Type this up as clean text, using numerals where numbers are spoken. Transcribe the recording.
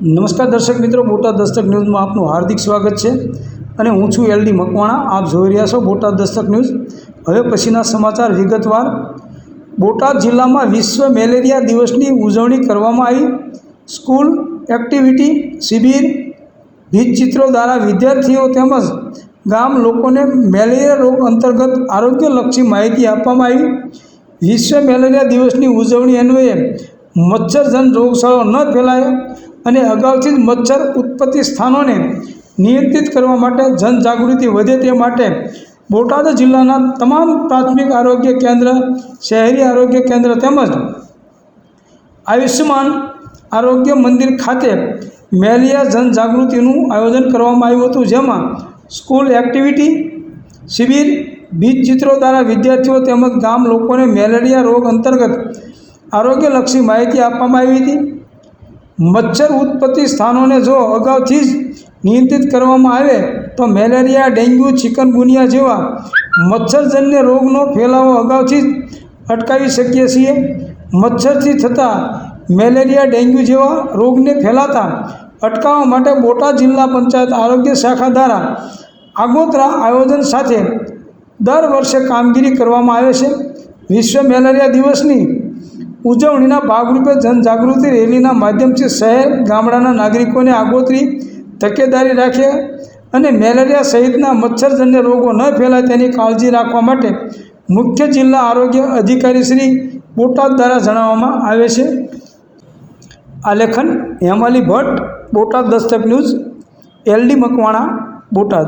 નમસ્કાર દર્શક મિત્રો, બોટાદ દસ્તક ન્યૂઝમાં આપનું હાર્દિક સ્વાગત છે અને હું છું એલડી મકવાણા. આપ જોઈ રહ્યા છો બોટાદ દસ્તક ન્યૂઝ. હવે પછીના સમાચાર વિગતવાર. બોટાદ જિલ્લામાં વિશ્વ મેલેરિયા દિવસની ઉજવણી કરવામાં આવી. સ્કૂલ એક્ટિવિટી શિબિર, ભીંતચિત્રો દ્વારા વિદ્યાર્થીઓ તેમજ ગામ લોકોને મેલેરિયા રોગ અંતર્ગત આરોગ્યલક્ષી માહિતી આપવામાં આવી. વિશ્વ મેલેરિયા દિવસની ઉજવણી અન્વયે મચ્છરજન્ય રોગચાળો ન ફેલાય અને અગાઉથી જ મચ્છર ઉત્પત્તિ સ્થાનોને નિયંત્રિત કરવા માટે જનજાગૃતિ વધે તે માટે બોટાદ જિલ્લાના તમામ પ્રાથમિક આરોગ્ય કેન્દ્ર, શહેરી આરોગ્ય કેન્દ્ર તેમજ આયુષ્યમાન આરોગ્ય મંદિર ખાતે મેલેરિયા જનજાગૃતિનું આયોજન કરવામાં આવ્યું હતું, જેમાં સ્કૂલ એક્ટિવિટી શિબિર, ભીંતચિત્રો દ્વારા વિદ્યાર્થીઓ તેમજ ગામ લોકોને મેલેરિયા રોગ અંતર્ગત આરોગ્યલક્ષી માહિતી આપવામાં આવી હતી. મચ્છર ઉત્પત્તિ સ્થાનોને જો અગાઉથી જ નિયંત્રિત કરવામાં આવે તો મેલેરિયા, ડેન્ગ્યુ, ચિકનગુનિયા જેવા મચ્છરજન્ય રોગનો ફેલાવો અગાઉથી જ અટકાવી શકીએ છીએ. મચ્છરથી થતા મેલેરિયા, ડેન્ગ્યુ જેવા રોગને ફેલાતા અટકાવવા માટે બોટાદ જિલ્લા પંચાયત આરોગ્ય શાખા દ્વારા આગોતરા આયોજન સાથે દર વર્ષે કામગીરી કરવામાં આવે છે. વિશ્વ મેલેરિયા દિવસની ઉજવણીના ભાગરૂપે જનજાગૃતિ રેલીના માધ્યમથી શહેર, ગામડાના નાગરિકોને આગોતરી તકેદારી રાખે અને મેલેરિયા સહિતના મચ્છરજન્ય રોગો ન ફેલાય તેની કાળજી રાખવા માટે મુખ્ય જિલ્લા આરોગ્ય અધિકારી શ્રી બોટાદ દ્વારા જણાવવામાં આવે છે. આલેખન હેમાલી ભટ્ટ, બોટાદ દસ્તક ન્યૂઝ, એલડી મકવાણા, બોટાદ.